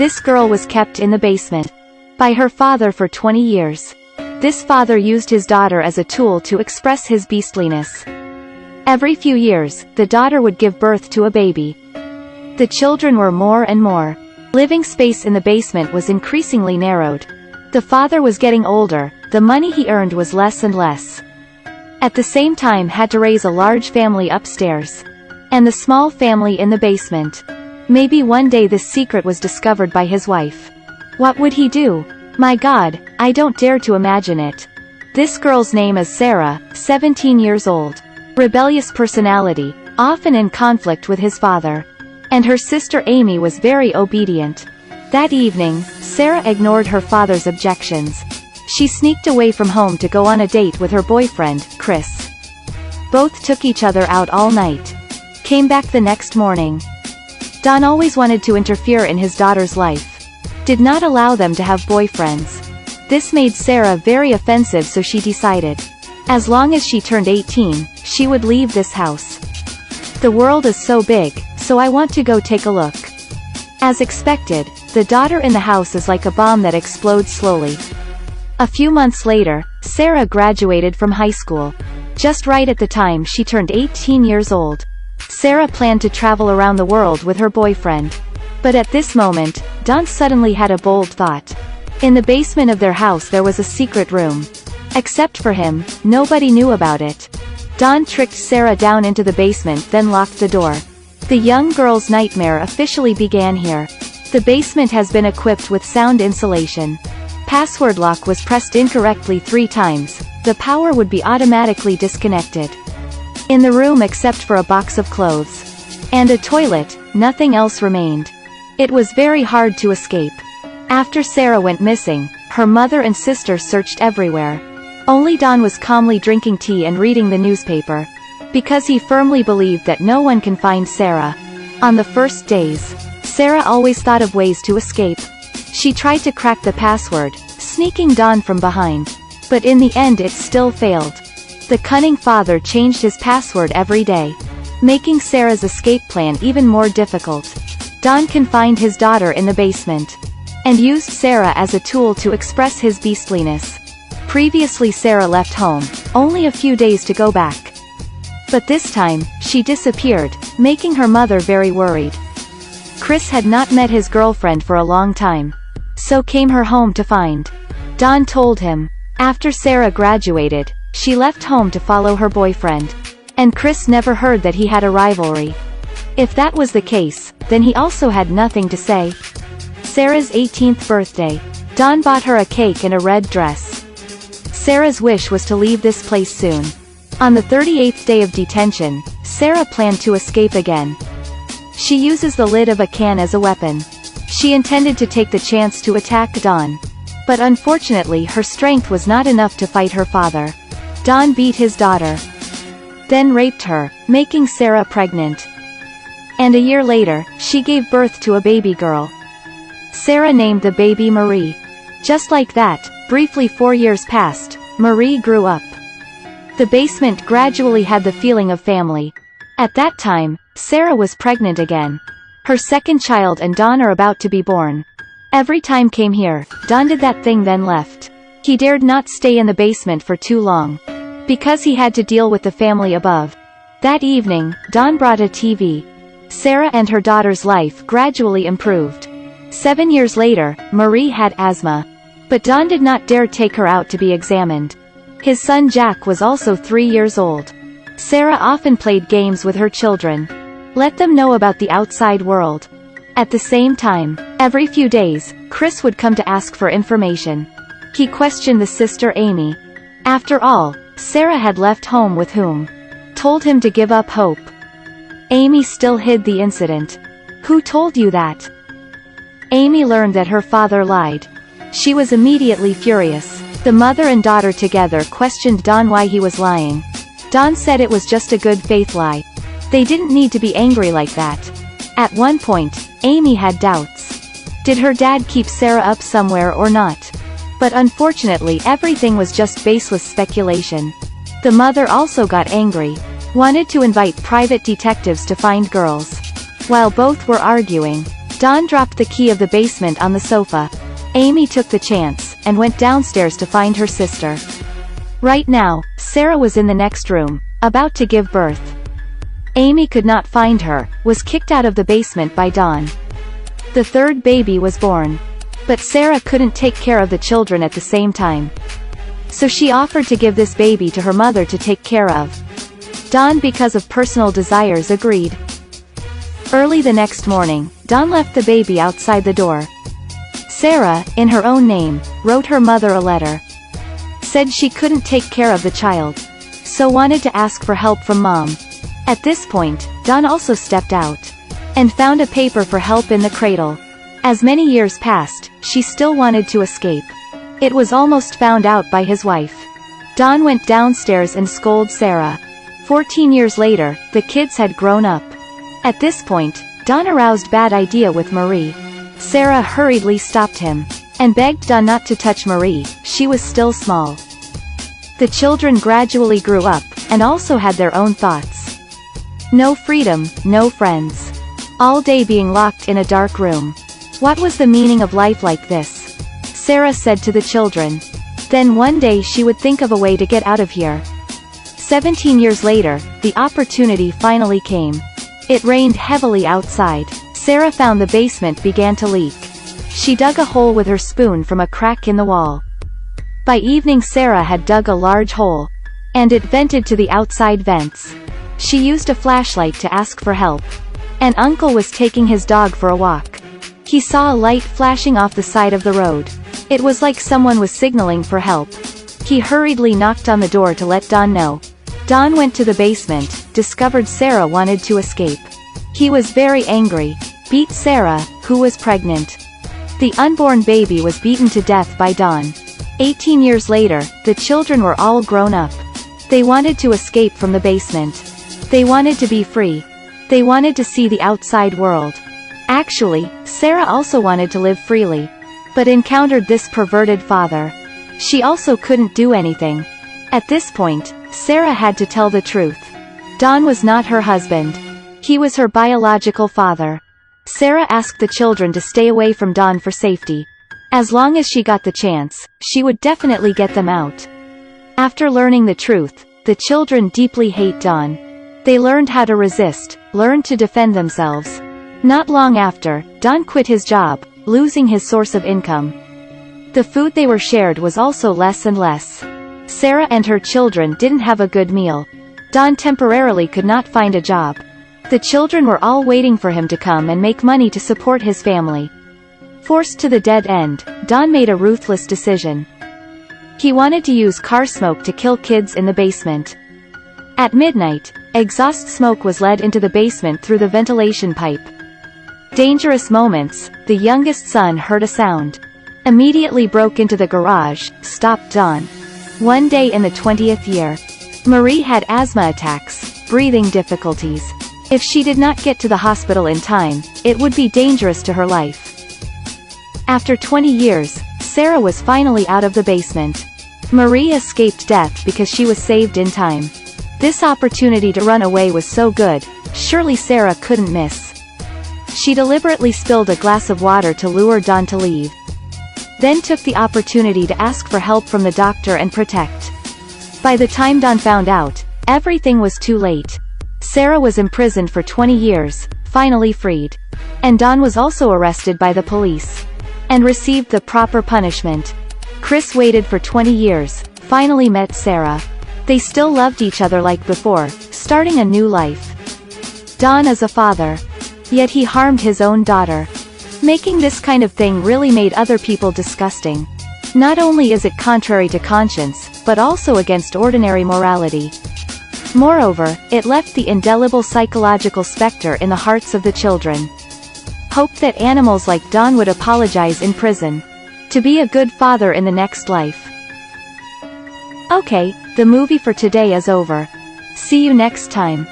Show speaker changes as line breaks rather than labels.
This girl was kept in the basement by her father for 20 years. This father used his daughter as a tool to express his beastliness. Every few years, the daughter would give birth to a baby. The children were more and more. Living space in the basement was increasingly narrowed. The father was getting older, the money he earned was less and less. At the same time had to raise a large family upstairs. And the small family in the basement. Maybe one day this secret was discovered by his wife. What would he do? My God, I don't dare to imagine it. This girl's name is Sarah, 17 years old. Rebellious personality, often in conflict with his father. And her sister Amy was very obedient. That evening, Sarah ignored her father's objections. She sneaked away from home to go on a date with her boyfriend, Chris. Both took each other out all night. Came back the next morning. Don always wanted to interfere in his daughter's life. Did not allow them to have boyfriends. This made Sarah very offensive, so she decided, as long as she turned 18, she would leave this house. The world is so big, so I want to go take a look. As expected, the daughter in the house is like a bomb that explodes slowly. A few months later, Sarah graduated from high school. Just right at the time she turned 18 years old. Sarah planned to travel around the world with her boyfriend. But at this moment, Don suddenly had a bold thought. In the basement of their house there was a secret room. Except for him, nobody knew about it. Don tricked Sarah down into the basement, then locked the door. The young girl's nightmare officially began here. The basement has been equipped with sound insulation. Password lock was pressed incorrectly 3 times, the power would be automatically disconnected. In the room except for a box of clothes and a toilet, nothing else remained. It was very hard to escape. After Sarah went missing, her mother and sister searched everywhere. Only Don was calmly drinking tea and reading the newspaper. Because he firmly believed that no one can find Sarah. On the first days, Sarah always thought of ways to escape. She tried to crack the password, sneaking Don from behind. But in the end it still failed. The cunning father changed his password every day, making Sarah's escape plan even more difficult. Don confined his daughter in the basement and used Sarah as a tool to express his beastliness. Previously Sarah left home, only a few days to go back. But this time, she disappeared, making her mother very worried. Chris had not met his girlfriend for a long time, so came her home to find. Don told him. After Sarah graduated, she left home to follow her boyfriend. And Chris never heard that he had a rivalry. If that was the case, then he also had nothing to say. Sarah's 18th birthday. Don bought her a cake and a red dress. Sarah's wish was to leave this place soon. On the 38th day of detention, Sarah planned to escape again. She uses the lid of a can as a weapon. She intended to take the chance to attack Don. But unfortunately her strength was not enough to fight her father. Don beat his daughter. Then raped her, making Sarah pregnant. And a year later, she gave birth to a baby girl. Sarah named the baby Marie. Just like that, briefly 4 years passed, Marie grew up. The basement gradually had the feeling of family. At that time, Sarah was pregnant again. Her second child and Don are about to be born. Every time came here, Don did that thing then left. He dared not stay in the basement for too long. Because he had to deal with the family above. That evening, Don brought a TV. Sarah and her daughter's life gradually improved. 7 years later, Marie had asthma. But Don did not dare take her out to be examined. His son Jack was also 3 years old. Sarah often played games with her children. Let them know about the outside world. At the same time, every few days, Chris would come to ask for information. He questioned the sister Amy. After all, Sarah had left home with whom? Told him to give up hope. Amy still hid the incident. Who told you that? Amy learned that her father lied. She was immediately furious. The mother and daughter together questioned Don why he was lying. Don said it was just a good faith lie. They didn't need to be angry like that. At one point, Amy had doubts. Did her dad keep Sarah up somewhere or not? But unfortunately everything was just baseless speculation. The mother also got angry. Wanted to invite private detectives to find girls. While both were arguing, Don dropped the key of the basement on the sofa. Amy took the chance, and went downstairs to find her sister. Right now, Sarah was in the next room, about to give birth. Amy could not find her, was kicked out of the basement by Don. The third baby was born. But Sarah couldn't take care of the children at the same time. So she offered to give this baby to her mother to take care of. Don, because of personal desires, agreed. Early the next morning, Don left the baby outside the door. Sarah, in her own name, wrote her mother a letter. Said she couldn't take care of the child. So wanted to ask for help from Mom. At this point, Don also stepped out. And found a paper for help in the cradle. As many years passed, she still wanted to escape. It was almost found out by his wife. Don went downstairs and scolded Sarah. 14 years later, the kids had grown up. At this point, Don aroused bad idea with Marie. Sarah hurriedly stopped him. And begged Don not to touch Marie, she was still small. The children gradually grew up, and also had their own thoughts. No freedom, no friends. All day being locked in a dark room. What was the meaning of life like this? Sarah said to the children. Then one day she would think of a way to get out of here. 17 years later, the opportunity finally came. It rained heavily outside. Sarah found the basement began to leak. She dug a hole with her spoon from a crack in the wall. By evening Sarah had dug a large hole. And it vented to the outside vents. She used a flashlight to ask for help. An uncle was taking his dog for a walk. He saw a light flashing off the side of the road. It was like someone was signaling for help. He hurriedly knocked on the door to let Don know. Don went to the basement, discovered Sarah wanted to escape. He was very angry. Beat Sarah, who was pregnant. The unborn baby was beaten to death by Don. 18 years later, the children were all grown up. They wanted to escape from the basement. They wanted to be free. They wanted to see the outside world. Actually, Sarah also wanted to live freely. But encountered this perverted father. She also couldn't do anything. At this point, Sarah had to tell the truth. Don was not her husband. He was her biological father. Sarah asked the children to stay away from Don for safety. As long as she got the chance, she would definitely get them out. After learning the truth, the children deeply hate Don. They learned how to resist, learned to defend themselves. Not long after, Don quit his job, losing his source of income. The food they were shared was also less and less. Sarah and her children didn't have a good meal. Don temporarily could not find a job. The children were all waiting for him to come and make money to support his family. Forced to the dead end, Don made a ruthless decision. He wanted to use car smoke to kill kids in the basement. At midnight, exhaust smoke was led into the basement through the ventilation pipe. Dangerous moments, the youngest son heard a sound. Immediately broke into the garage, stopped Don. One day in the 20th year. Marie had asthma attacks, breathing difficulties. If she did not get to the hospital in time, it would be dangerous to her life. After 20 years, Sarah was finally out of the basement. Marie escaped death because she was saved in time. This opportunity to run away was so good, surely Sarah couldn't miss. She deliberately spilled a glass of water to lure Don to leave. Then took the opportunity to ask for help from the doctor and protect. By the time Don found out, everything was too late. Sarah was imprisoned for 20 years, finally freed. And Don was also arrested by the police. And received the proper punishment. Chris waited for 20 years, finally met Sarah. They still loved each other like before, starting a new life. Don is a father. Yet he harmed his own daughter. Making this kind of thing really made other people disgusting. Not only is it contrary to conscience, but also against ordinary morality. Moreover, it left the indelible psychological specter in the hearts of the children. Hope that animals like Don would apologize in prison. To be a good father in the next life. Okay, the movie for today is over. See you next time.